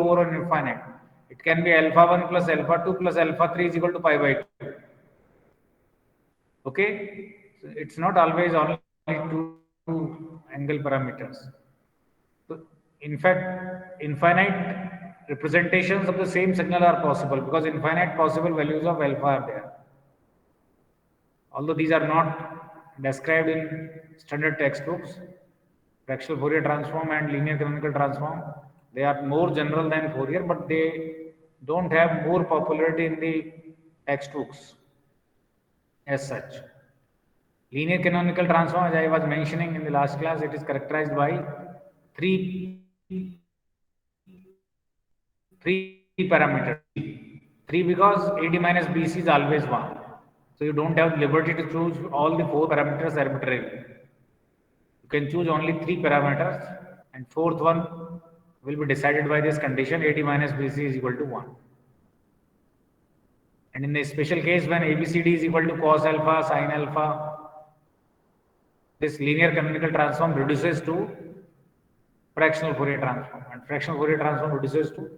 4 or infinite. It can be alpha 1 plus alpha 2 plus alpha 3 is equal to pi by 2. Okay, so it's not always only two angle parameters. So in fact, infinite representations of the same signal are possible because infinite possible values of alpha are there. Although these are not described in standard textbooks, fractional Fourier transform and linear canonical transform, they are more general than Fourier, but they don't have more popularity in the textbooks as such. Linear canonical transform, as I was mentioning in the last class, it is characterized by three parameters. Three because AD minus BC is always 1. So you don't have liberty to choose all the 4 parameters arbitrarily. You can choose only 3 parameters, and fourth one will be decided by this condition AD minus BC is equal to 1. And in the special case when ABCD is equal to cos alpha, sin alpha, this linear canonical transform reduces to fractional Fourier transform, and fractional Fourier transform reduces to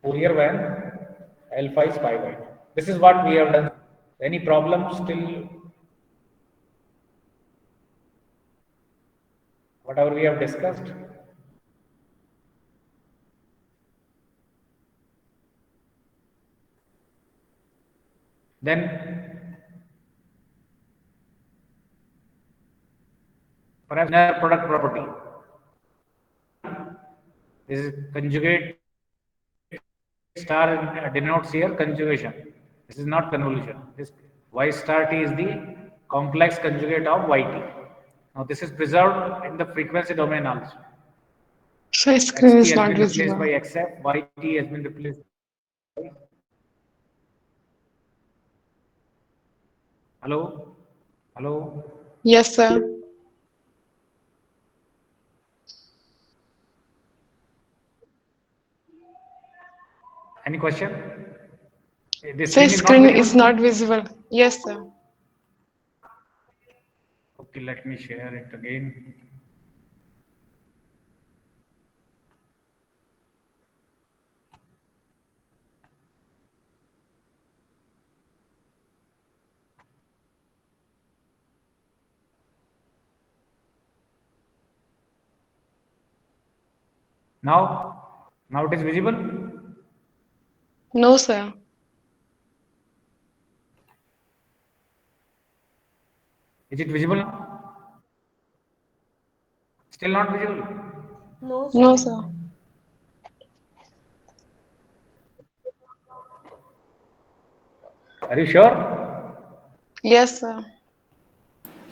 Fourier when alpha is pi by 2. This is what we have done. Any problems still? Whatever we have discussed? Then perhaps inner product property. This is conjugate star denotes here conjugation. This is not convolution. This y star t is the complex conjugate of yt. Now this is preserved in the frequency domain also. So screen xt is has not been replaced by visible. xf, yt has been replaced by. Hello? Hello? Yes, sir. Any question? The So screen is not screen is visible? not visible. Yes, sir. Okay, let me share it again. Now it is visible. No, sir. Is it visible now? Still not visible. No, No, sir. sir. Are you sure? Yes, sir.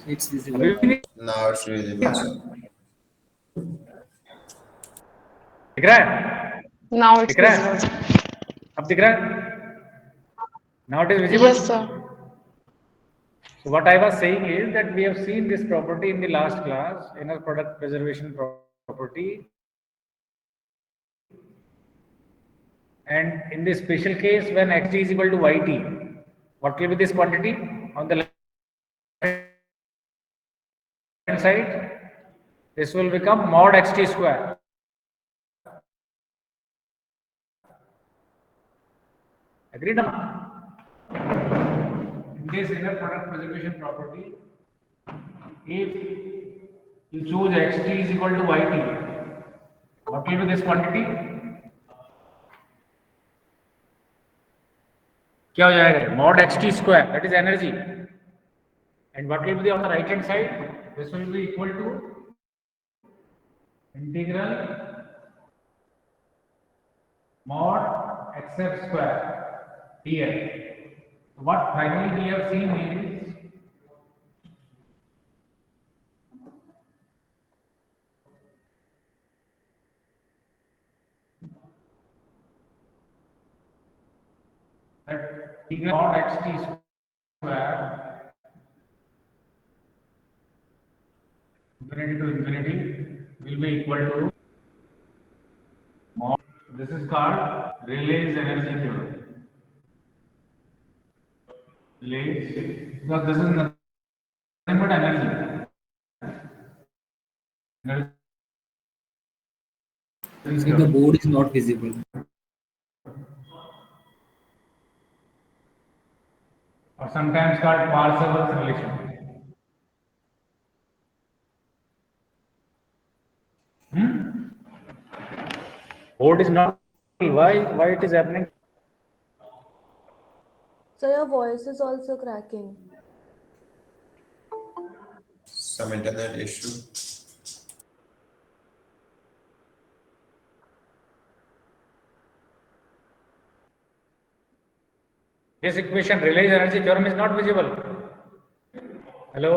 It's visible अभी now. भी नहीं Now it's visible, sir. दिख रहा है? Now it's दिख रहा visible. है? अब दिख रहा है? Now it is visible. Yes, sir. So what I was saying is that we have seen this property in the last class, inner product preservation property. And in this special case, when xt is equal to yt, what will be this quantity on the left hand side? This will become mod xt square. Agreed? In this inner product preservation property, if you choose xt is equal to yt, what will be this quantity? क्या हो जाएगा? Mod xt square, that is energy. And what will be on the right hand side? This will be equal to integral mod xf square dx. What finally we have seen is that integral mod xt square infinity to infinity will be equal to mod. This is called Rayleigh's energy theorem. Rayleigh's, because this is nothing but energy. Energy If the board is not visible. or sometimes called Parseval's relation. Board is not. Why it is happening? So your voice is also cracking. Some internet issue. This equation, Rayleigh's energy theorem, is not visible. Hello?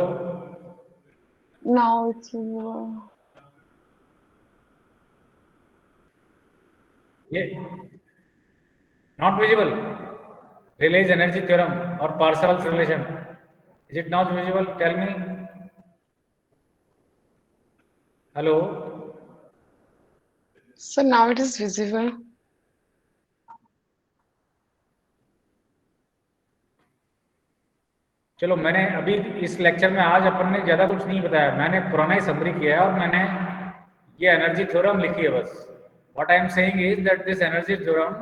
Now it's visible. Yeah. Not visible. Rayleigh's energy theorem or Parseval's relation. Is it not visible? Tell me. Hello? So now it is visible. चलो मैंने अभी इस lecture में आज अपन ने ज्यादा कुछ नहीं बताया, मैंने पुराना ही समरी किया है और मैंने ये एनर्जी थ्योरम लिखी है बस. What I am saying is that this energy theorem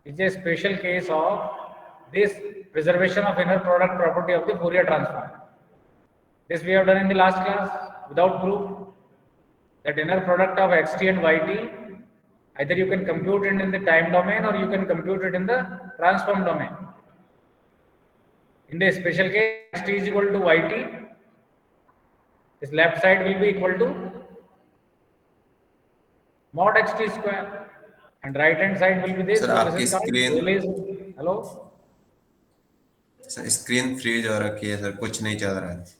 is a special case of this preservation of inner product property of the Fourier transform. This we have done in the last class without proof that inner product of xt and yt, either you can compute it in the time domain or you can compute it in the transform domain. In the special case, xt is equal to yt, this left side will be equal to mod xt square and right hand side will be this. Sir, So आपकी this is called screen- Rayleigh's. Hello? Sir screen freeze हो रखी है sir, कुछ नहीं चल रहा है.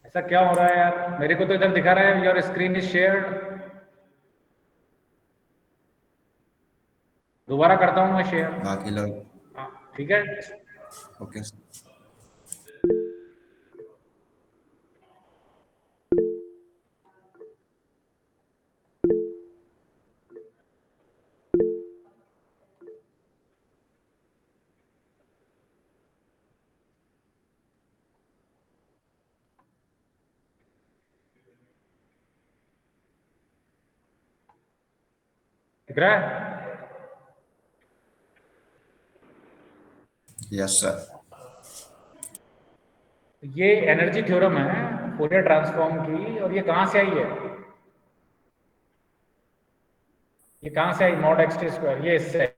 ऐसा क्या हो रहा है यार, मेरे को तो इधर दिखा रहा है योर स्क्रीन इज शेयर्ड. दोबारा करता हूं मैं शेयर. बाकी लोग ठीक है. Okay sir. दिख रहा है? Yes sir. ये एनर्जी थ्योरम है फूरियर ट्रांसफॉर्म की, और ये कहां से आई है? ये कहां से आई? मॉड एक्स टी स्क्वायर, ये इससे आई.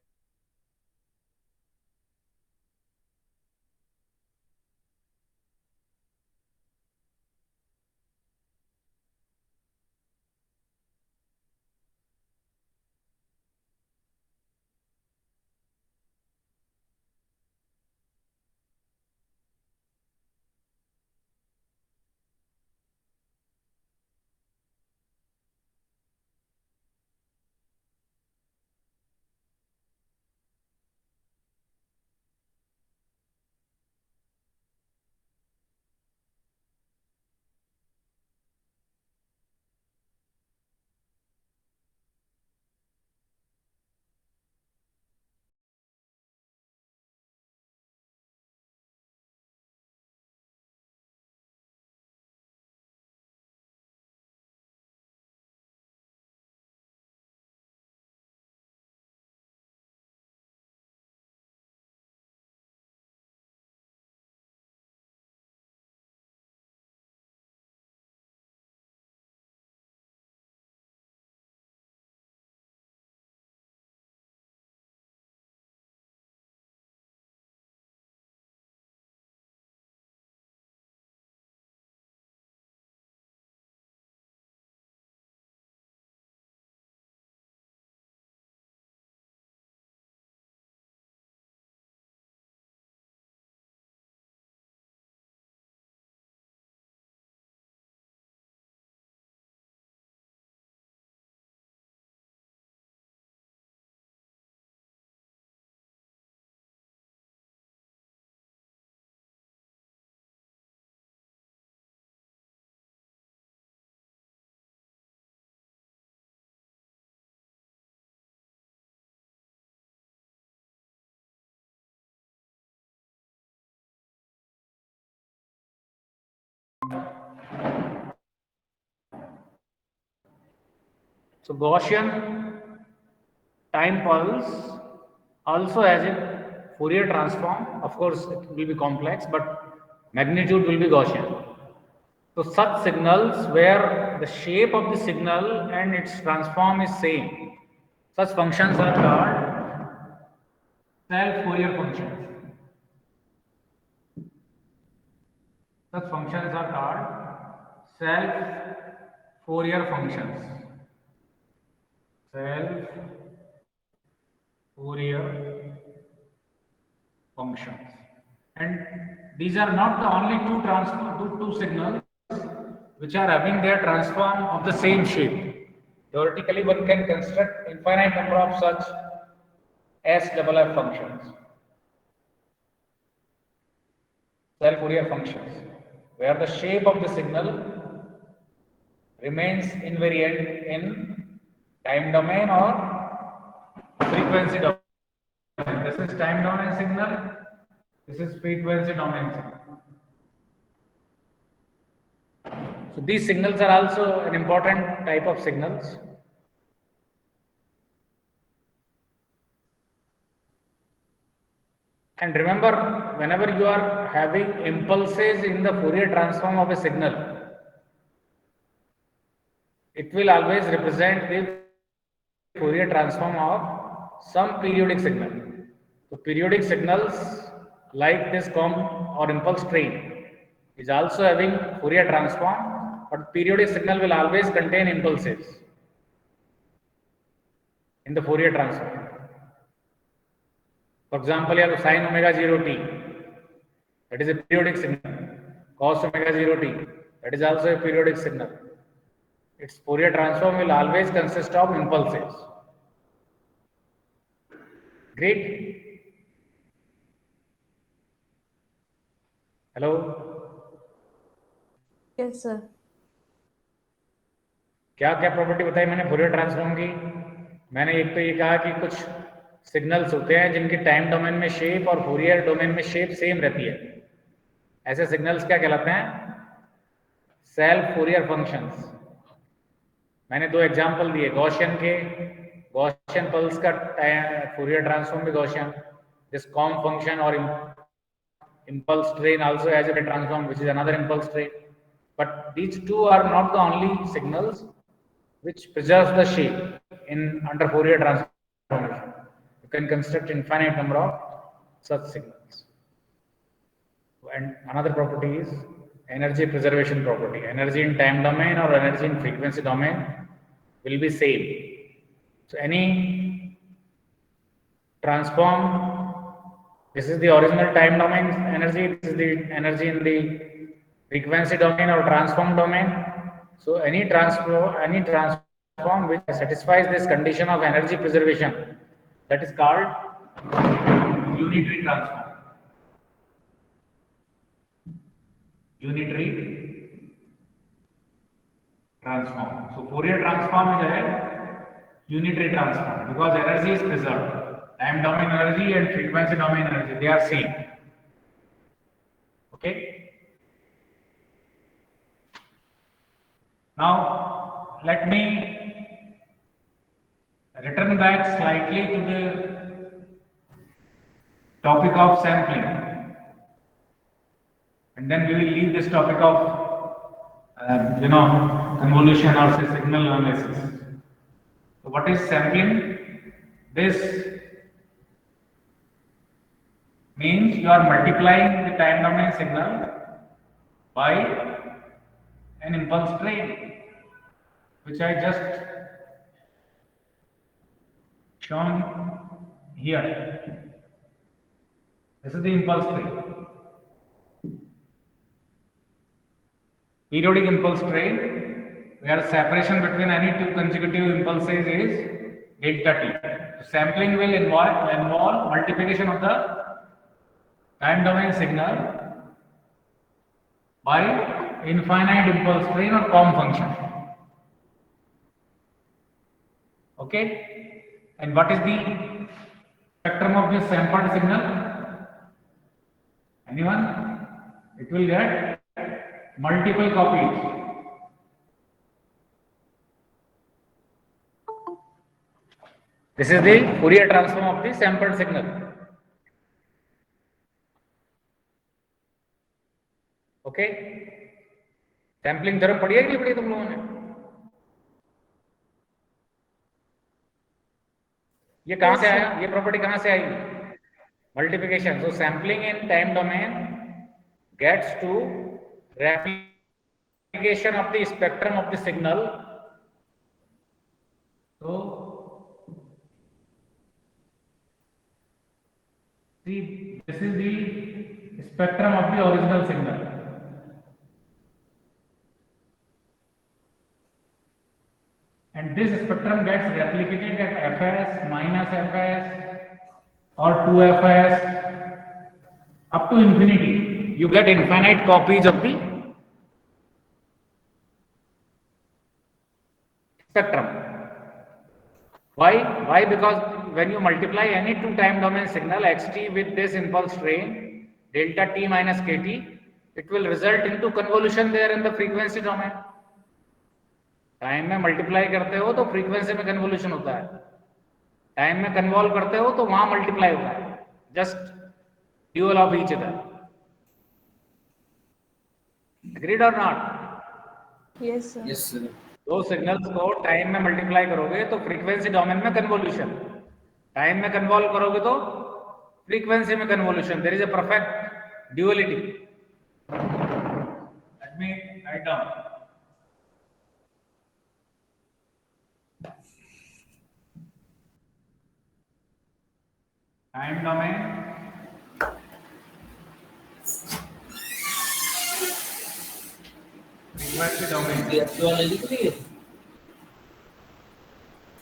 So Gaussian time pulse also has a Fourier transform. Of course, it will be complex, but magnitude will be Gaussian. So such signals where the shape of the signal and its transform is same, such functions are called self-Fourier functions. Such functions are called self-Fourier functions. Self-Fourier functions. And these are not the only two signals which are having their transform of the same shape. Theoretically, one can construct infinite number of such SFF functions, self-Fourier functions, where the shape of the signal remains invariant in time domain or frequency domain. This is time domain signal, this is frequency domain signal. So these signals are also an important type of signals. And remember, whenever you are having impulses in the Fourier transform of a signal, it will always represent the Fourier transform of some periodic signal. So periodic signals like this or impulse train is also having Fourier transform, but periodic signal will always contain impulses in the Fourier transform. For example, you have sin omega 0 t, that is a periodic signal. Cos omega 0 t, that is also a periodic signal. Its Fourier transform will always consist of impulses. Great. Hello. Yes, sir. क्या क्या property बताई मैंने Fourier transform की? मैंने एक तो ये कहा कि कुछ सिग्नल्स होते हैं जिनकी टाइम डोमेन में शेप और फोरियर डोमेन में शेप सेम रहती है. ऐसे सिग्नल्स क्या कहलाते हैं? Self Fourier functions. मैंने दो एग्जांपल दिए गॉसियन के. गॉसियन पल्स का फोरियर ट्रांसफॉर्म भी गॉसियन. दिस कॉम फंक्शन और impulse train also has a transform which is another impulse train, but these two are not the only signals which preserves the shape in under Fourier transformation. You can construct infinite number of such signals. And another property is energy preservation property. Energy in time domain or energy in frequency domain will be same. So any transform, this is the original time domain energy, this is the energy in the frequency domain or transform domain. So any transform which satisfies this condition of energy preservation, that is called unitary transform. Unitary transform. So Fourier transform is a unitary transform because energy is preserved. Time domain energy and frequency domain energy, they are same. Okay. Now let me return back slightly to the topic of sampling, and then we will leave this topic of convolution or say signal analysis. So what is sampling? This means you are multiplying the time domain signal by an impulse train, which I just shown here. This is the impulse train. Periodic impulse train, where separation between any two consecutive impulses is delta t. So sampling will involve multiplication of the time domain signal by infinite impulse train or COM function. Okay, and what is the spectrum of this sampled signal? Anyone? It will get multiple copies. This is the Fourier transform of the sampled signal. Okay, sampling theorem पढ़ी है कि नहीं पढ़ी तुम लोगों ने? ये कहां से आया, ये प्रॉपर्टी कहां से आई? Multiplication. So sampling in time domain gets to replication of the spectrum of the signal. So see, this is the spectrum of the original signal. And this spectrum gets replicated at fs minus fs or 2fs up to infinity. You get infinite copies of the spectrum. Why? Because when you multiply any two time domain signal xt with this impulse train delta t minus kt, it will result into convolution there in the frequency domain. Time में multiply करते हो तो frequency में convolution होता है, time में convolve करते हो तो वहां मल्टीप्लाई होता है, just dual of each other. Agreed or not? Yes, sir. Yes, sir. दो सिग्नल्स को टाइम में मल्टीप्लाई करोगे तो फ्रीक्वेंसी डोमेन में कन्वोल्यूशन, टाइम में कन्वॉल्व करोगे तो फ्रीक्वेंसी में convolution. There is a perfect duality. Let me write down. Time domain frequency domain DSP वाला लिख लिए?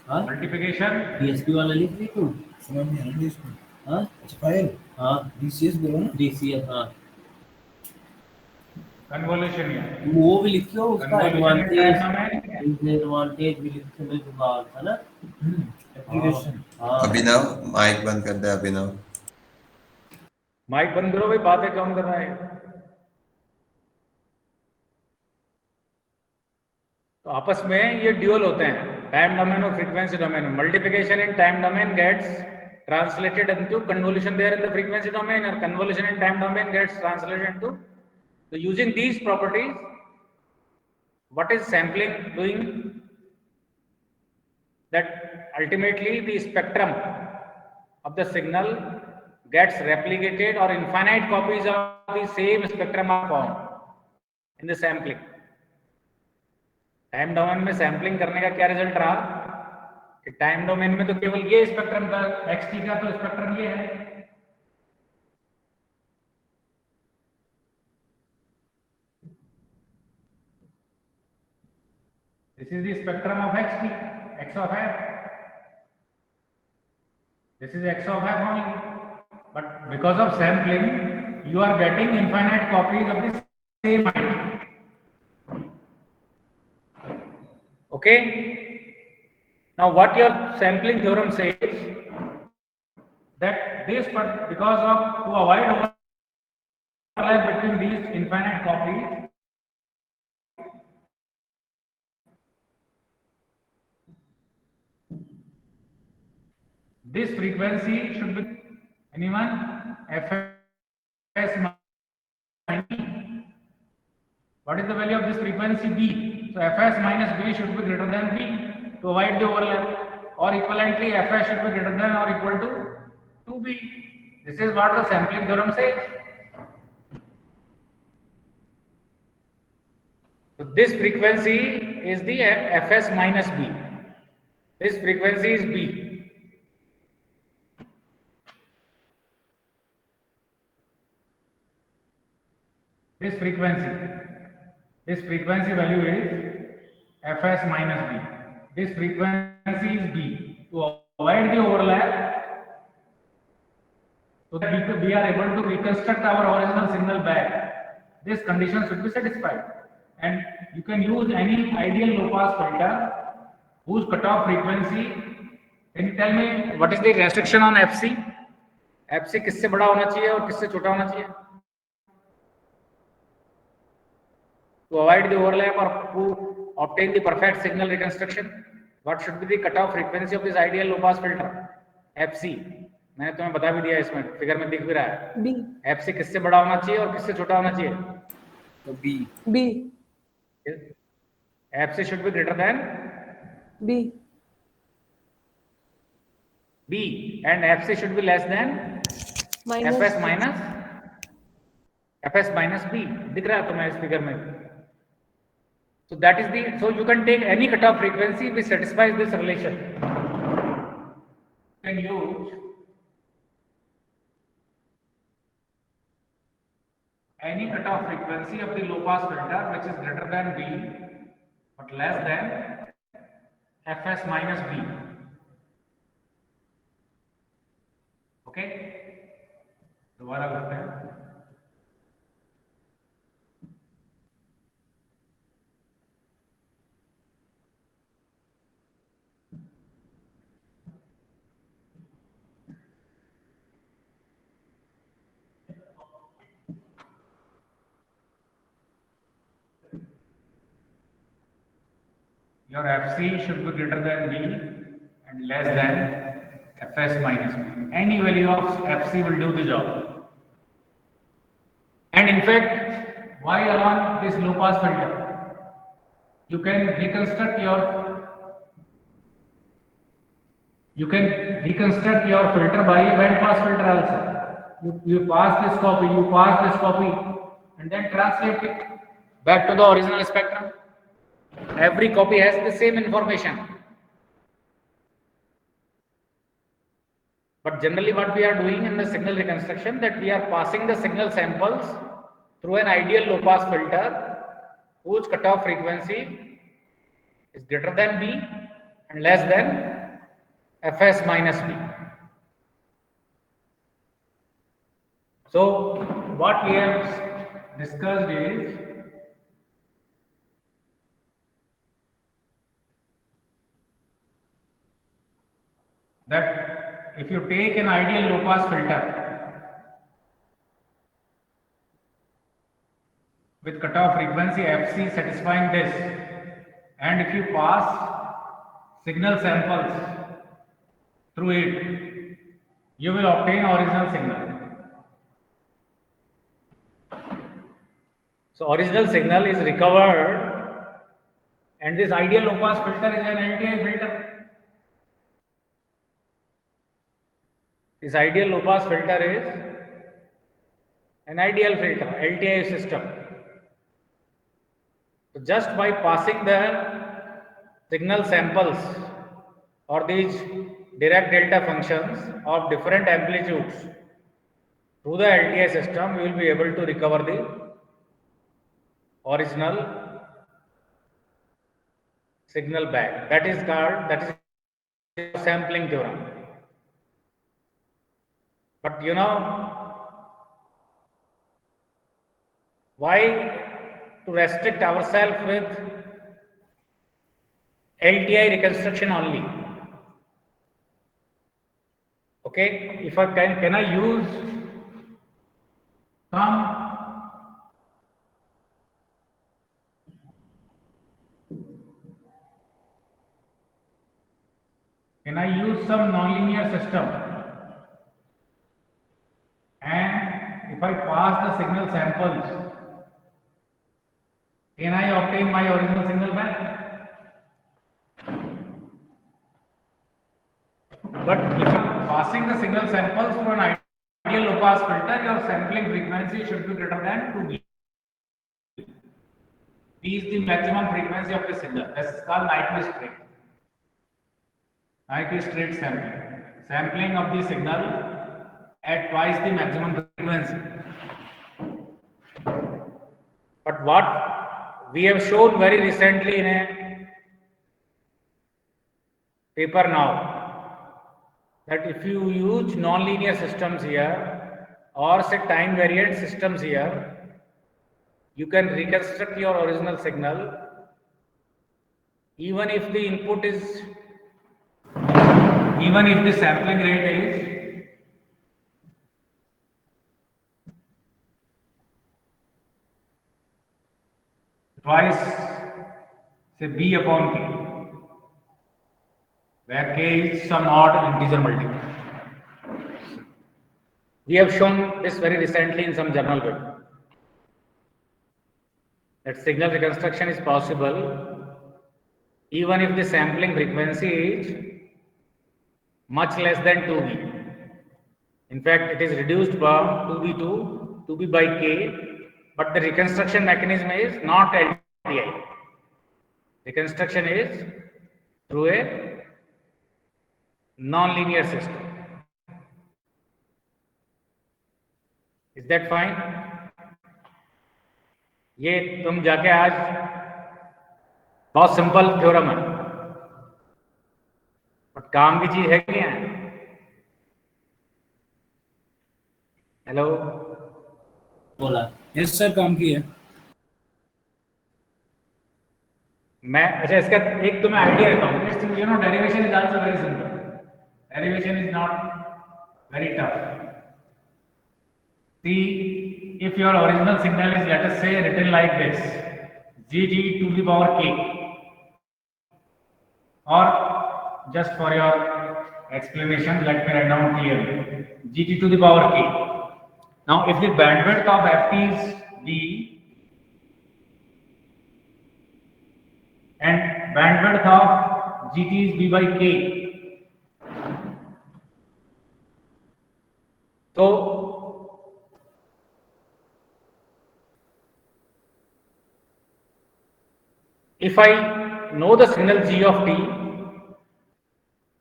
हाँ? मल्टीप्लिकेशन DSP वाला लिख ली तुम? समझ नहीं आ रहा इसको. हाँ? अच्छा फाइल हाँ, DCS बोलो ना. DCF, हाँ. कन्वोल्यूशन या वो भी लिखियो, उसका Convolution एडवांटेज डिसएडवांटेज भी लिखने में जुगाड़ था ना. एप्लीकेशन. हाँ. अभिनव माइक बंद कर दे. अभिनव माइक बंद करो भाई, बातें कम कर रहा है. तो आपस में ये ड्यूअल होते हैं, टाइम डोमेन और frequency domain. Multiplication in time domain gets translated into convolution there in the frequency domain, or convolution in time domain gets translated into. So using these properties, what is sampling doing? That ultimately the spectrum of the signal gets replicated, or infinite copies of the same spectrum are formed in the sampling. Time domain में sampling करने का क्या result रहा कि time domain में तो केवल ये स्पेक्ट्रम था, xt का तो स्पेक्ट्रम ये है. This is the spectrum of xt, x of f. This is x of f only. But because of sampling, you are getting infinite copies of the same item. Okay? Now what your sampling theorem says, that this, because of, to avoid overlap between these infinite copies, this frequency should be, anyone, fs minus b. What is the value of this frequency? B. So fs minus b should be greater than b to avoid the overlap, or equivalently fs should be greater than or equal to 2b. This is what the sampling theorem says. So this frequency is the fs minus b. This frequency is b. This frequency value is fs minus b. This frequency is b. To avoid the overlap, so that we are able to reconstruct our original signal back, this condition should be satisfied. And you can use any ideal low pass filter whose cutoff frequency. Can you tell me what is the restriction on fc? fc किससे बड़ा होना चाहिए और किससे छोटा होना चाहिए? To avoid the overlap or to obtain the perfect signal reconstruction. what should be the cutoff frequency of this ideal low pass filter? FC. मैंने तुम्हें बता भी दिया, इसमें फिगर में दिख भी रहा है. B. FC किससे बड़ा होना चाहिए और किससे छोटा होना चाहिए? तो B. B. FC should be greater than B. B and FC should be less than Minus FS minus B. दिख रहा है तुम्हें इस फिगर में? So that is the, so you can take any cutoff frequency which satisfies this relation. You can use any cutoff frequency of the low pass filter which is greater than B but less than Fs minus B. Okay? दोबारा करते हैं. Your FC should be greater than B and less than Fs minus B. Any value of FC will do the job. And in fact, why along this low pass filter? You can reconstruct your filter by band pass filter also. You pass this copy, and then translate it back to the original spectrum. Every copy has the same information. But generally what we are doing in the signal reconstruction, that we are passing the signal samples through an ideal low pass filter whose cutoff frequency is greater than B and less than Fs minus B. So what we have discussed is that if you take an ideal low pass filter with cutoff frequency Fc satisfying this, and if you pass signal samples through it, you will obtain original signal. So original signal is recovered, and this ideal low pass filter is an LTI filter. This ideal low pass filter is an ideal filter, LTI system. So just by passing the signal samples or these Dirac delta functions of different amplitudes through the LTI system, we will be able to recover the original signal back. That is sampling theorem. But you know, why to restrict ourselves with LTI reconstruction only? Okay, if I can I use some nonlinear system, and if I pass the signal samples, can I obtain my original signal back? But if I'm passing the signal samples through an ideal low pass filter, your sampling frequency should be greater than 2B. B is the maximum frequency of the signal. This is called Nyquist rate. Nyquist rate sampling. Sampling of the signal at twice the maximum frequency. But what we have shown very recently in a paper now, that if you use nonlinear systems here or say time variant systems here, you can reconstruct your original signal even if the input is, even if the sampling rate is twice say B upon K. where k is some odd integer multiple. We have shown this very recently in some journal paper. That signal reconstruction is possible even if the sampling frequency is much less than 2b. In fact, it is reduced from 2b to 2b by k, but the reconstruction mechanism is not LTI. Reconstruction is through a non-linear system. Is that fine? ये तुम जाके आज बहुत simple theorem है, but काम की चीज है कि नहीं है? हेलो, बोला यस सर, काम की है। मैं अच्छा इसका एक तुम्हें आइडिया देता हूँ. You know derivation is also very simple. Derivation is not very tough. See, if your original signal is, let us say, written like this, gt to the power k, or just for your explanation, let me write down clearly, gt to the power k. Now, if the bandwidth of ft is b and bandwidth of gt is b by k, so if I know the signal g of t,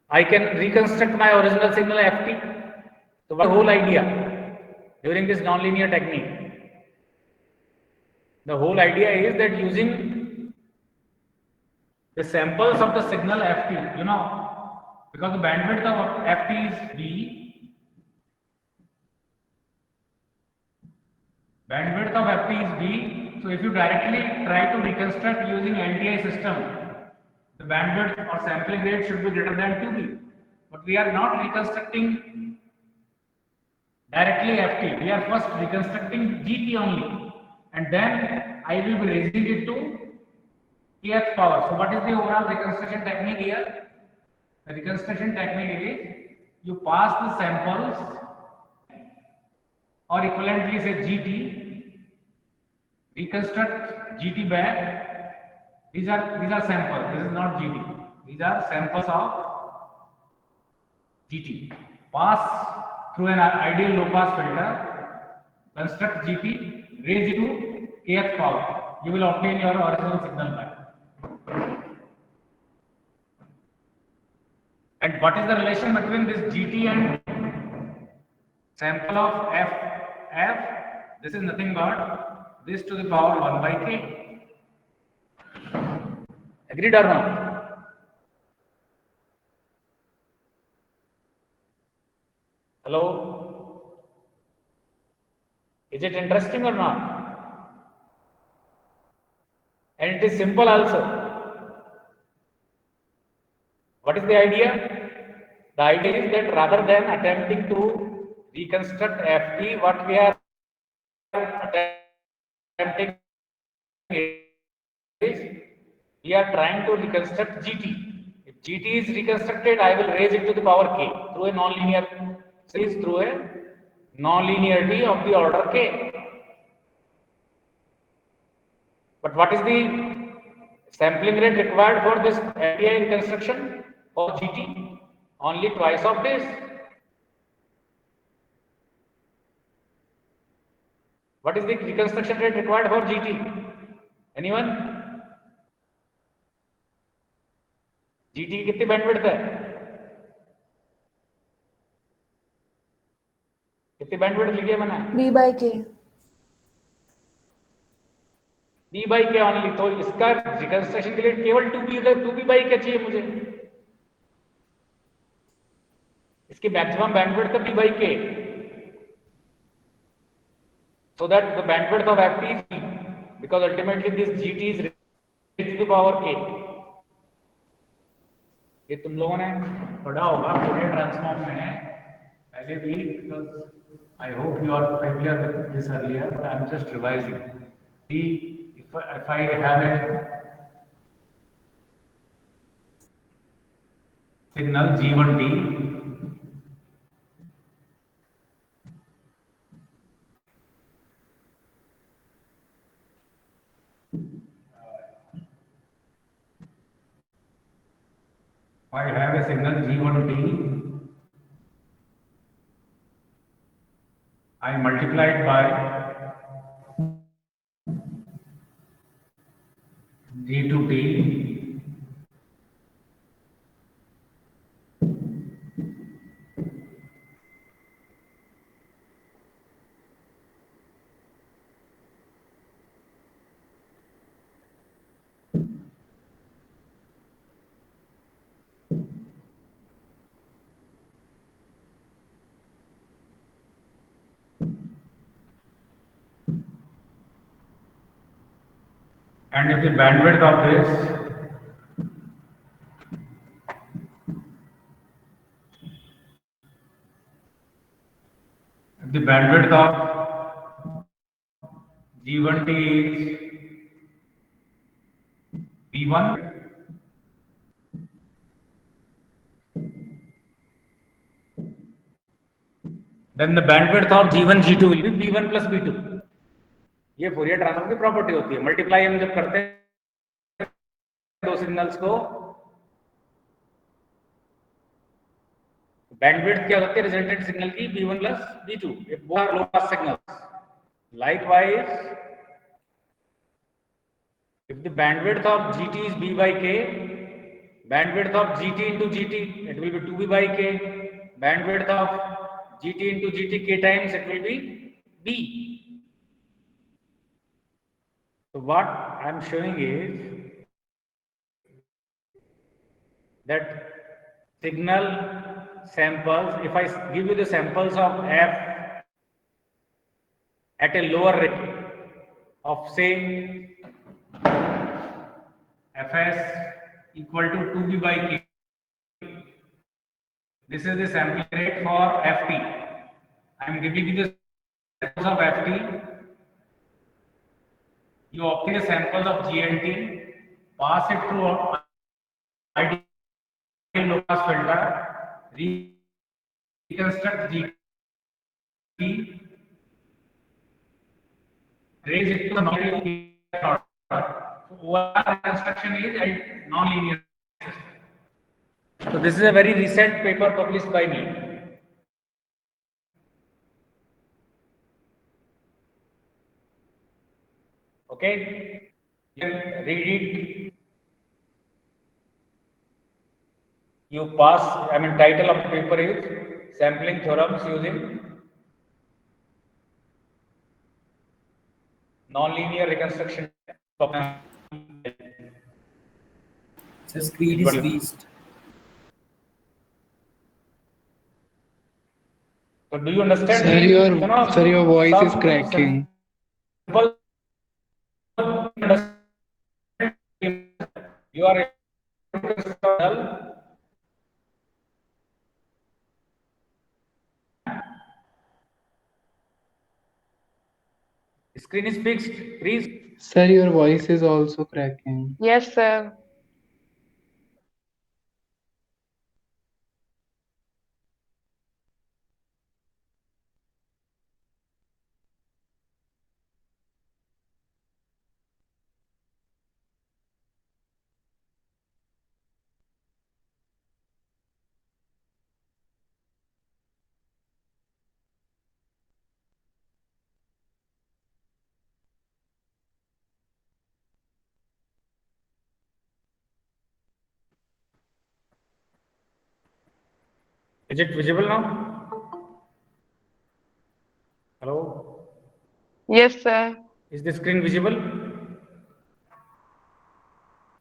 I can reconstruct my original signal ft. So what the whole idea during this nonlinear technique? The whole idea is that using the samples of the signal ft, you know, because the bandwidth of ft is b, bandwidth of ft is b. So if you directly try to reconstruct using LTI system, the bandwidth or sampling rate should be greater than 2b. But we are not reconstructing directly ft. We are first reconstructing gt only, and then I will be raising it to kth power. So what is the overall reconstruction technique here? The reconstruction technique is you pass the samples or equivalently say gt, reconstruct gt back. These are samples. This is not gt. These are samples of gt. Pass through an ideal low pass filter. Construct gt. Raise it to kth power. You will obtain your original signal back. And what is the relation between this gt and sample of f? This is nothing but this to the power 1 by k. Agreed or not? Hello? Is it interesting or not? And it is simple also. What is the idea? The idea is that rather than attempting to reconstruct ft, what we are attempting is we are trying to reconstruct gt. If gt is reconstructed, I will raise it to the power k through a nonlinear series, through a nonlinearity of the order k. But what is the sampling rate required for this LTI reconstruction for gt? Only twice of this. What is the reconstruction rate required for gt? Anyone? gt की कितनी bandwidth है? कितनी bandwidth लिखी है मैंने? B by K. b by k only. तो इसका reconstruction के लिए केवल 2b by k चाहिए मुझे. इसकी मैक्सिमम बैंडविड्थ है b by k. So that the bandwidth of ft is b, because ultimately this gt is raised to the power k. ये तुम लोगों ने पढ़ा होगा फूरियर ट्रांसफॉर्म में पहले भी, because I hope you are familiar with this earlier, but I am just revising. See, if I have a signal G1T I have a signal G1T. I multiply it by G2T. And if the bandwidth of G1T is V1, then the bandwidth of G1 G2 will be V1 plus V2. ये Fourier transform की property होती है. Multiply हम जब करते हैं दो signals को, बैंडविड्थ क्या होती है रिजल्टेंट सिग्नल की V1 plus V2. Both are low pass signals. Likewise, if the bandwidth of GT is B by K, bandwidth of GT into GT, it will be 2B by K. Bandwidth of GT into GT K times, it will be B. So what I am showing is that signal samples, if I give you the samples of F at a lower rate of say Fs equal to 2B by K. This is the sampling rate for Ft. I am giving you the samples of Ft. You obtain a sample of GNT, pass it through ideal low pass filter, reconstruct GT, raise it to the non-linear order. So OR reconstruction is a non-linear. So this is a very recent paper published by me. Okay, you can read it. You pass, I mean, title of the paper is Sampling Theorems Using Nonlinear Reconstruction. The screen is freezed. So do you understand? Sir, your voice is cracking. You are screen is fixed, freeze. Sir, your voice is also cracking. Yes, sir. Is it visible now? Hello? Yes, sir. Is the screen visible?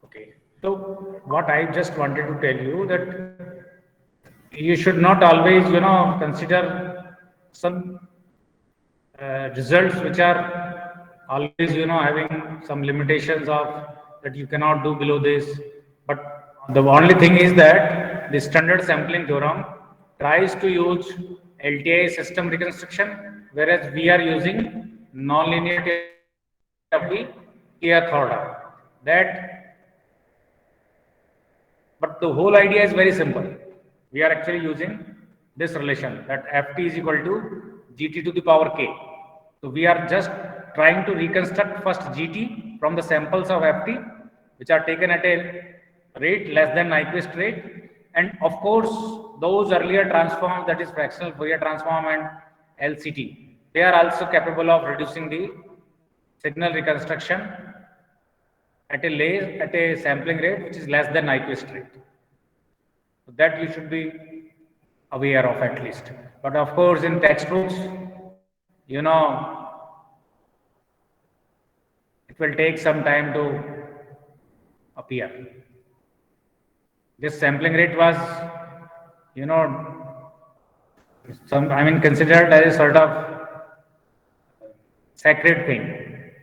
Okay. So what I just wanted to tell you that you should not always, consider some results which are always, having some limitations of that you cannot do below this. But the only thing is that the standard sampling theorem tries to use LTI system reconstruction, whereas we are using nonlinearity of the kth order. But the whole idea is very simple. we are actually using this relation, that ft is equal to gt to the power k. So we are just trying to reconstruct first gt from the samples of ft, which are taken at a rate less than Nyquist rate, and of course those earlier transforms, that is fractional Fourier transform and LCT, they are also capable of reducing the signal reconstruction at a sampling rate which is less than Nyquist rate. So that you should be aware of at least. But of course, in textbooks, you know, it will take some time to appear. This sampling rate was, you know, considered as a sort of sacred thing.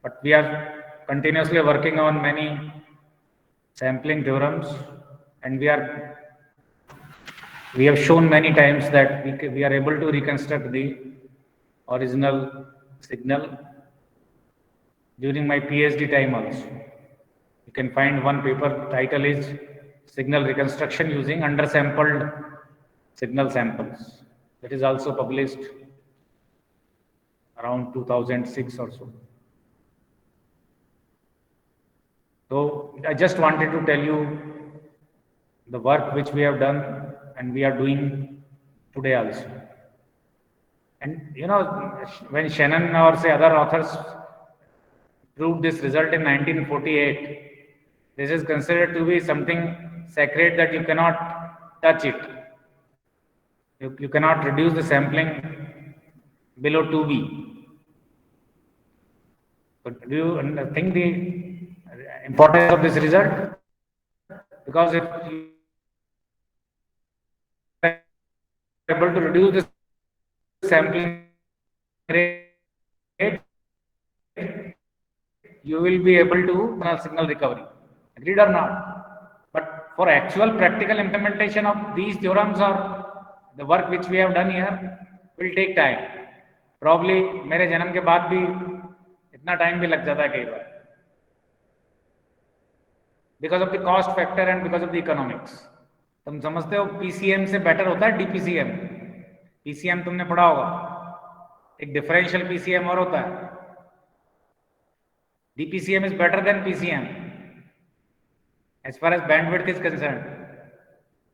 But we are continuously working on many sampling theorems, and we have shown many times that we are able to reconstruct the original signal during my PhD time also. You can find one paper, title is Signal Reconstruction Using Undersampled Signal Samples. That is also published around 2006 or so. So I just wanted to tell you the work which we have done and we are doing today also. And you know, when Shannon or say other authors proved this result in 1948, this is considered to be something sacred that you cannot touch it. You cannot reduce the sampling below 2B. But do you think the importance of this result? Because if you are able to reduce the sampling rate, you will be able to signal recovery. Agreed or not? But for actual practical implementation of these theorems or the work which we have done here will take time. Probably मेरे जन्म के बाद भी इतना time भी लग जाता है कई बार, because of the cost factor and because of the economics. तुम समझते हो PCM से बेटर होता है DPCM. PCM तुमने पढ़ा होगा, एक डिफरेंशियल PCM और होता है. DPCM is better than PCM as far as bandwidth is concerned,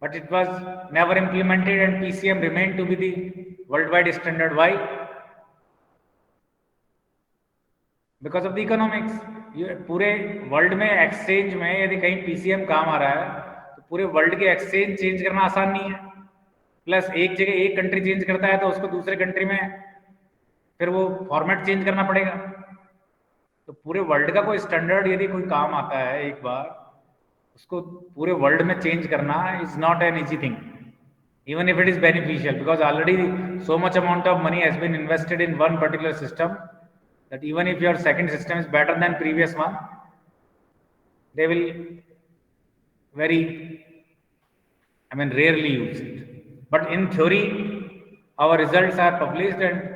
but it was never implemented and PCM remained to be the worldwide standard. Why? Because of the economics. पूरे world में exchange में यदि कहीं PCM काम आ रहा है तो पूरे वर्ल्ड के एक्सचेंज चेंज करना आसान नहीं है. प्लस एक जगह एक कंट्री चेंज करता है तो उसको दूसरे कंट्री में फिर वो फॉर्मेट चेंज करना पड़ेगा. तो पूरे वर्ल्ड का कोई स्टैंडर्ड यदि कोई काम आता है एक बार, उसको पूरे वर्ल्ड में चेंज करना is not an easy thing, even if it is beneficial, because already so much amount of money has been invested in one particular system that even if your second system is better than previous one, they will rarely use it. But in theory, our results are published and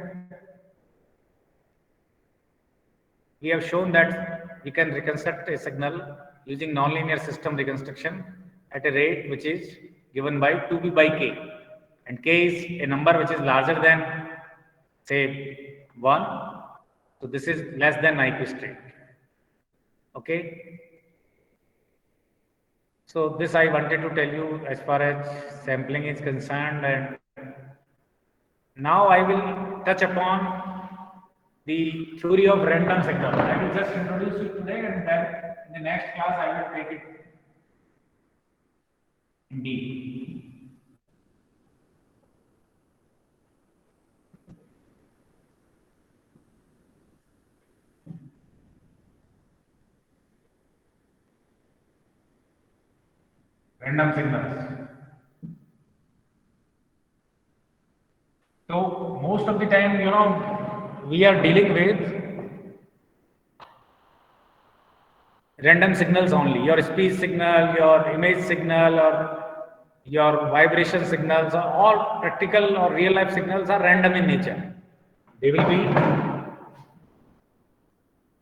we have shown that we can reconstruct a signal using nonlinear system reconstruction at a rate which is given by 2b by k, and k is a number which is larger than say 1, so this is less than Nyquist rate. Okay, so this I wanted to tell you as far as sampling is concerned, and now I will touch upon the theory of random signal. I will just introduce you today, and then in the next class I will take it in deep. Random signals. So most of the time, you know, we are dealing with random signals only. Your speech signal, your image signal, or your vibration signals, or all practical or real life signals are random in nature. They will be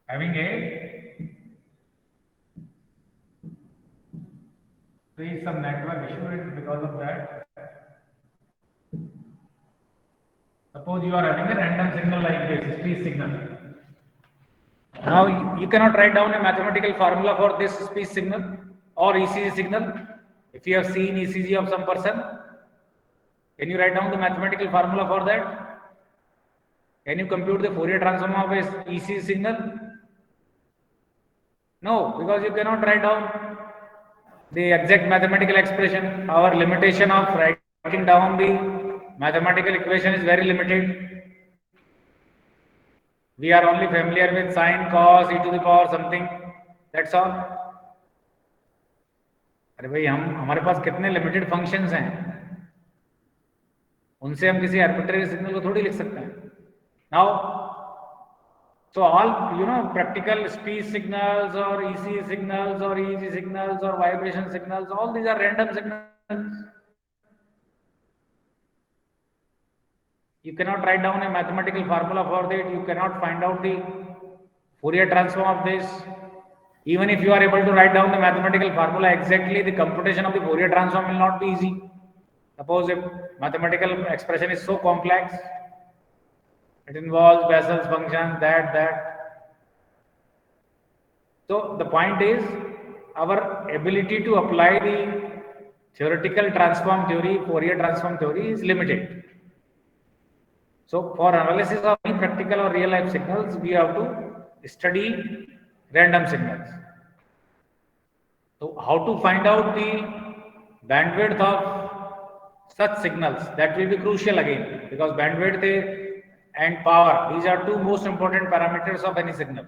having some network issue, and because of that Suppose you are having a random signal like this, speech signal. Now you cannot write down a mathematical formula for this speech signal or ECG signal. If you have seen ECG of some person, can you write down the mathematical formula for that? Can you compute the Fourier transform of a ECG signal? No, because you cannot write down the exact mathematical expression. Our limitation of writing down the mathematical equation is very limited. We are only familiar with sine, cos, e to the power something. That's all. अरे भाई हमारे पास कितने limited functions हैं, उनसे हम किसी arbitrary signal को थोड़ी लिख सकते हैं. Now so all practical speech signals or ECG signals or EEG signals or vibration signals, all these are random signals. You cannot write down a mathematical formula for that. You cannot find out the Fourier transform of this. Even if you are able to write down the mathematical formula exactly, the computation of the Fourier transform will not be easy. Suppose if mathematical expression is so complex, it involves Bessel's function, that. So the point is, our ability to apply the theoretical transform theory, Fourier transform theory is limited. So for analysis of any practical or real life signals, we have to study random signals. So how to find out the bandwidth of such signals, that will be crucial again, because bandwidth and power, these are two most important parameters of any signal.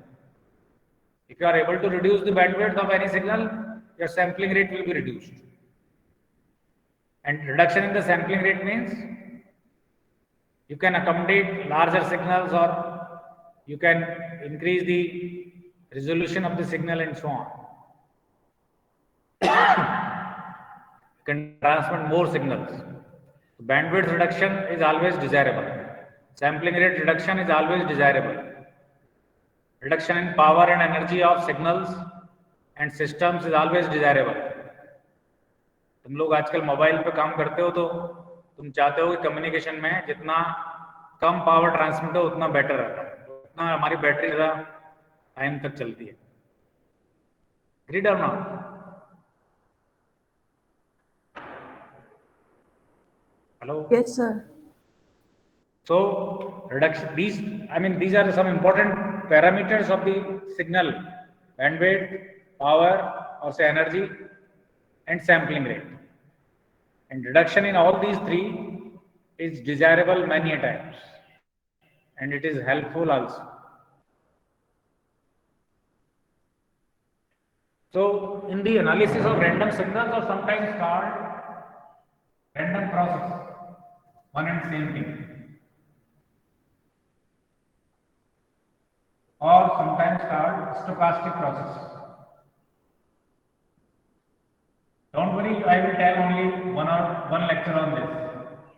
If you are able to reduce the bandwidth of any signal, your sampling rate will be reduced. And reduction in the sampling rate means you can accommodate larger signals, or you can increase the resolution of the signal and so on. You can transmit more signals. So bandwidth reduction is always desirable. Sampling rate reduction is always desirable. Reduction in power and energy of signals and systems is always desirable. तुम लोग आजकल mobile पे काम करते हो, तो तुम चाहते हो कि कम्युनिकेशन में जितना कम पावर ट्रांसमिट हो उतना बेटर रहता है, उतना हमारी बैटरी ज़्यादा टाइम तक चलती है. Agreed or not? Hello? Yes, sir. So reduction, these are some important parameters of the signal: bandwidth, power, or say energy, and sampling rate. And reduction in all these three is desirable many a times, and it is helpful also. So in the analysis of random signals, or sometimes called random process, one and same thing, or sometimes called stochastic process. Don't worry, I will tell only one lecture on this,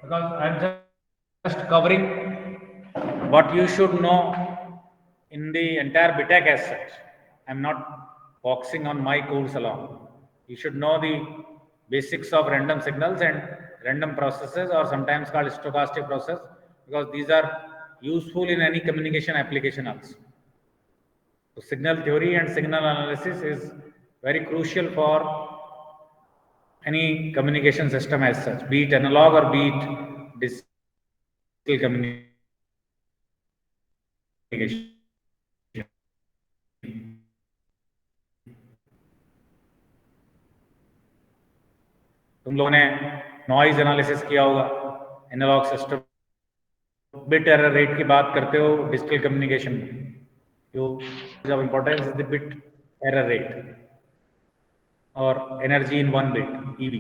because I am just covering what you should know in the entire BTech as such. I am not focusing on my course alone. You should know the basics of random signals and random processes, or sometimes called stochastic process, because these are useful in any communication application also. So signal theory and signal analysis is very crucial for any communication system as such, be it analog or be it digital communication. तुम लोगों ने noise analysis किया होगा, analog system. Bit error rate की बात करते हो digital communication में, of importance is the bit error rate, or energy in one bit, EB.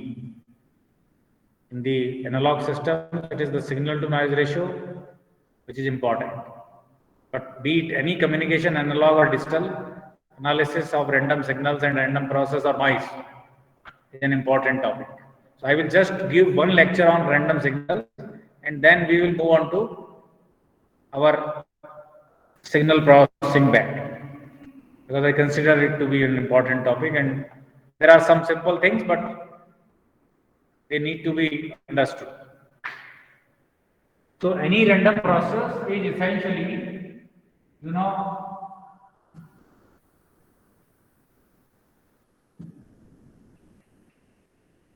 In the analog system, it is the signal to noise ratio, which is important. But be it any communication, analog or digital, analysis of random signals and random process or noise is an important topic. So I will just give one lecture on random signals, and then we will move on to our signal processing back, because I consider it to be an important topic, and there are some simple things, but they need to be understood. So any random process is essentially, you know,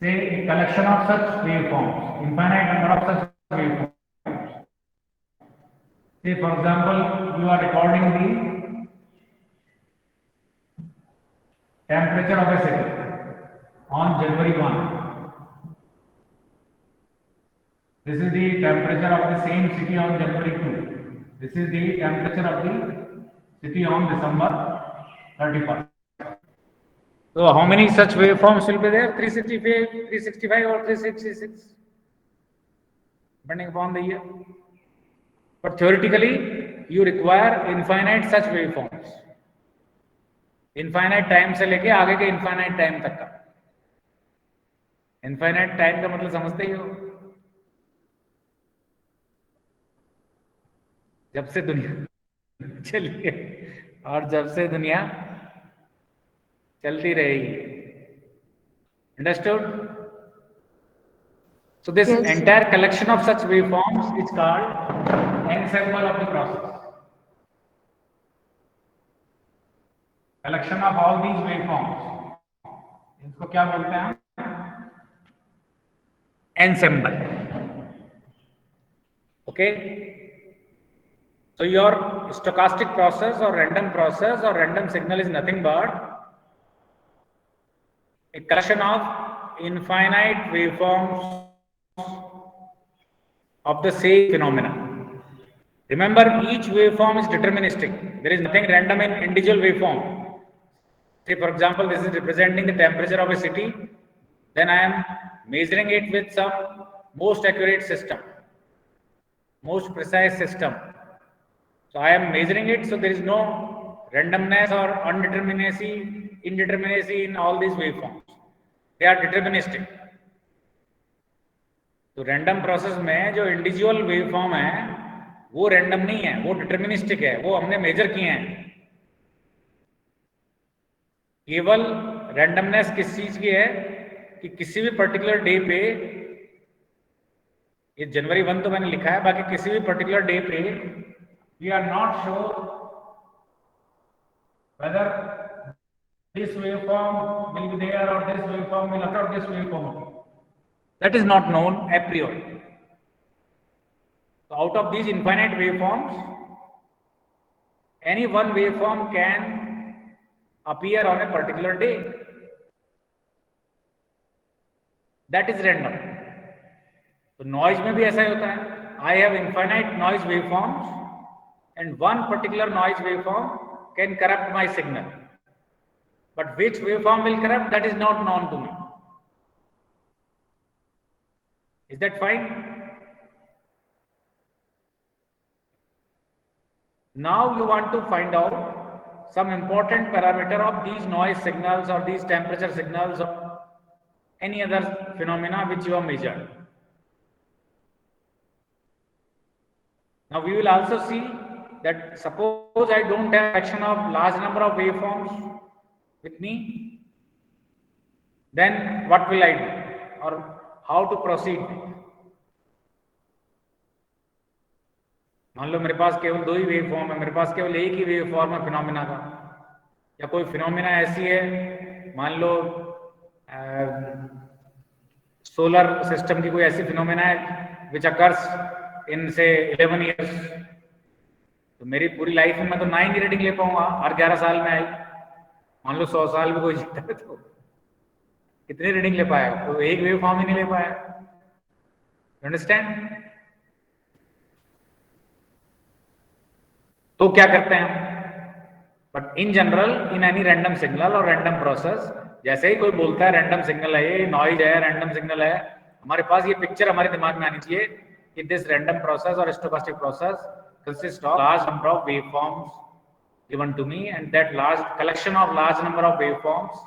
say a collection of such waveforms, infinite number of such waveforms. Say for example, you are recording the temperature of a city on January 1. This is the temperature of the same city on January 2. This is the temperature of the city on December 31st. So how many such waveforms will be there? 365 or 366, depending upon the year. But theoretically, you require infinite such waveforms. Infinite time से लेके आगे के infinite time तक का. Infinite time का मतलब समझते ही हो? जब से दुनिया चलिए और जब से दुनिया चलती रहेगी. Understood? So this Yes. entire collection of such waveforms is called ensemble of the process. Collection of all these waveforms. इसको क्या बोलते हैं? Ensemble. Okay. So your stochastic process or random signal is nothing but a collection of infinite waveforms of the same phenomena. Remember, each waveform is deterministic. There is nothing random in individual waveform. Say, for example, this is representing the temperature of a city. Then I am measuring it with some most accurate system, most precise system. So I am measuring it, so there is no randomness or indeterminacy in all these waveforms. They are deterministic. तो random process में जो individual waveform है वो random नहीं है, वो deterministic है, वो हमने मेजर किए हैं. केवल रैंडमनेस किस चीज की है कि किसी भी पर्टिकुलर डे पे, ये जनवरी 1 तो मैंने लिखा है, बाकी किसी भी पर्टिकुलर डे पे we are not sure whether this waveform will be there or this waveform will occur or this waveform. That is not known a priori. So out of these infinite waveforms, any one waveform can appear on a particular day. That is random. So noise में भी ऐसा ही होता है. I have infinite noise waveforms and one particular noise waveform can corrupt my signal. But which waveform will corrupt, that is not known to me. Is that fine? Now you want to find out some important parameter of these noise signals or these temperature signals or any other phenomena which you have measured. Now we will also see that suppose I don't have action of large number of waveforms with me, then what will I do or how to proceed? मान लो मेरे पास केवल 2 ही wave form है, मेरे पास केवल एक ही wave form है phenomena का, या कोई फिनोमिना ऐसी है, मान लो सोलर सिस्टम की कोई ऐसी फिनोमिना है विच अकर्स इन से 11 इयर्स, तो मेरी पूरी लाइफ में मैं तो 9 की रीडिंग ले पाऊंगा, हर 11 साल में आई. मान लो 100 साल में कोई जीता है तो कितनी रीडिंग ले पाएगा? तो एक वेव फॉर्म ही नहीं ले पाया. अंडरस्टैंड? तो क्या करते हैं हम? But in general in any random signal और रैंडम प्रोसेस, जैसे ही कोई बोलता है रैंडम सिग्नल है, ये नॉइज है, रैंडम सिग्नल है, हमारे पास ये पिक्चर हमारे दिमाग में आनी चाहिए कि दिस रैंडम प्रोसेस और stochastic process consist of large number of waveforms given to me, and that large collection of large number of waveforms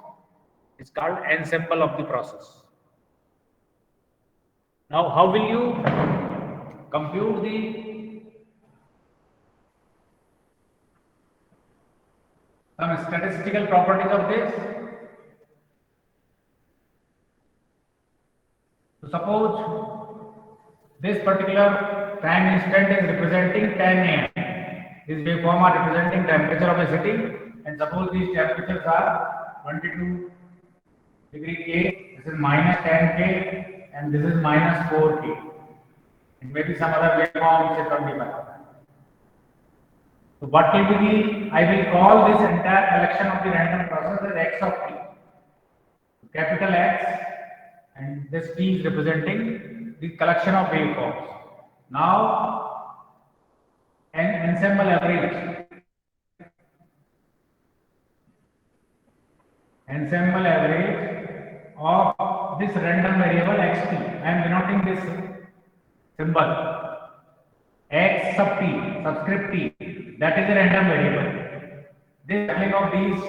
is called ensemble of the process. Now how will you compute the some statistical properties of this? So suppose this particular time instant is representing 10 a.m. These waveform are representing temperature of a city, and suppose these temperatures are 22 degree K, this is minus 10 K, and this is minus 4 K. It may be some other waveform, say 25. So what will be the, I will call this entire collection of the random process as x of t. Capital X, and this t is representing the collection of waveforms. Now, an ensemble average of this random variable xt. I am denoting this symbol x sub t, subscript t, that is a random variable. This sampling of these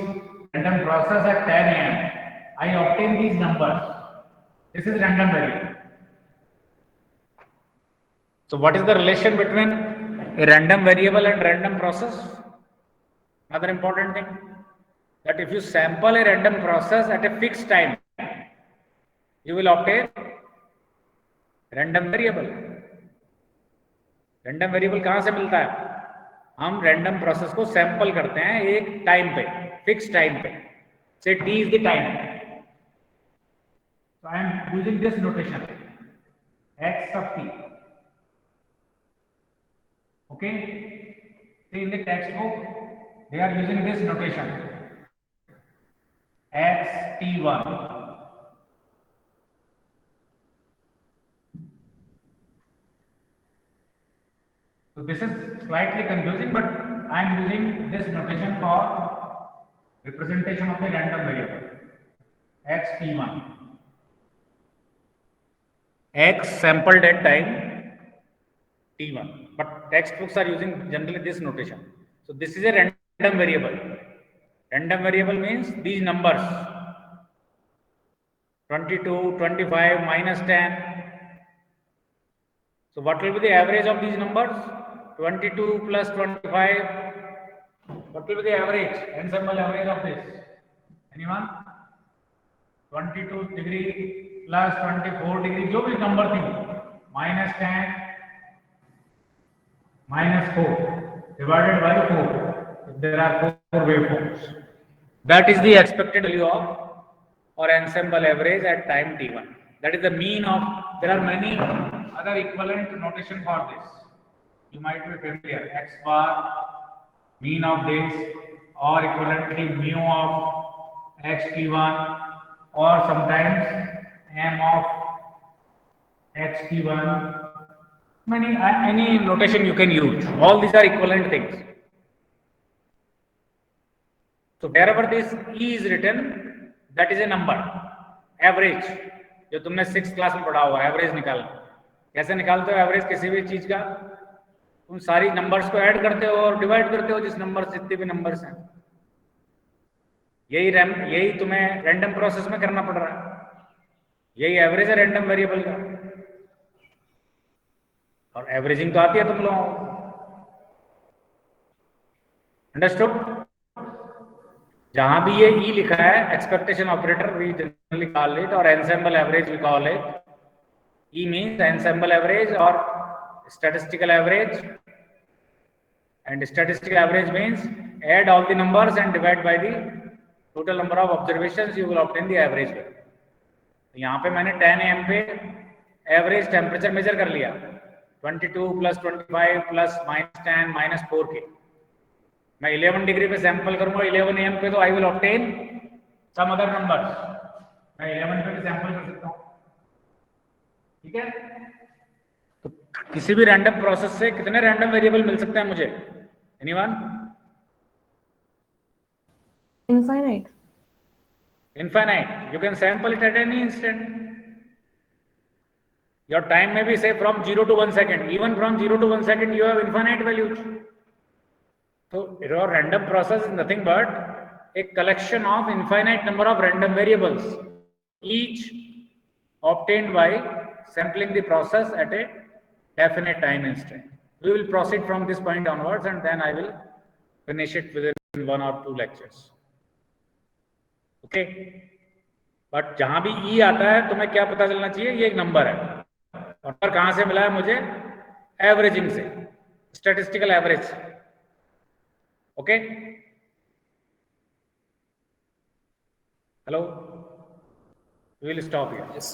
random process at 10 a.m. I obtain these numbers. This is random variable. So what is the relation between a random variable and random process? Another important thing, that if you sample a random process at a fixed time, you will obtain random variable. Random variable कहां से मिलता है? हम random process को sample करते हैं एक time पे, फिक्स टाइम पे, से t is the time. So I am using this notation x sub t. Okay, see in the textbook they are using this notation x t1. So this is slightly confusing, but I am using this notation for representation of the random variable x t1. X sampled at time t1, but textbooks are using generally this notation. So this is a random variable. Random variable means these numbers 22, 25, minus 10. So what will be the average of these numbers? 22 plus 25. What will be the average? Ensemble average of this? Anyone? 22 degree plus 24 degree, जो भी number थी, minus 10, minus 4 divided by 4. If there are 4 waveforms, that is the expected value of or ensemble average at time t1. That is the mean of. There are many other equivalent notation for this. You might be familiar. X bar, mean of this, or equivalently mu of xt1, or sometimes m of xt1. Any notation you can use. All these are equivalent things. So wherever this e is written, that is a number. Average, जो तुमने 6th class में पढ़ा हुआ, average निकालना. कैसे निकालते हो average किसी भी चीज का? तुम सारी नंबर्स को ऐड करते हो और डिवाइड करते हो जिस नंबर से जितने भी नंबर्स हैं. यही तुम्हें रैंडम प्रोसेस में करना पड़ रहा है. यही एवरेज है रैंडम वेरिएबल का. और एवरेजिंग तो आती है तुम लोगों को. अंडरस्टूड? जहां भी ये ई लिखा है, expectation operator we generally call it, और ensemble average we call it. E means ensemble average or statistical average, and statistical average means add all the numbers and divide by the total number of observations, you will obtain the average value. यहाँ पे मैंने 10 am पे average temperature measure कर लिया, 22 plus 25 plus -10 -4K. मैं 11 degree पे sample करूंगा 11 am पे, तो I will obtain some other numbers. मैं 11 पे भी सैंपल कर सकता हूँ. ठीक है? तो किसी भी रैंडम प्रोसेस से कितने रैंडम वेरिएबल मिल सकते हैं मुझे? Anyone? Infinite. Infinite. You can sample it at any instant. Your time may be say from 0 to 1 second. Even from 0 to 1 second you have infinite values. So your random process is nothing but a collection of infinite number of random variables, each obtained by sampling the process at a definite time instant. We will proceed from this point onwards, and then I will finish it within 1 or 2 lectures. Okay? But जहां भी E आता है तुम्हें क्या पता चलना चाहिए? ये एक नंबर है. और कहां से मिला है मुझे? एवरेजिंग से, statistical average. Okay, hello, we will stop here. Yes.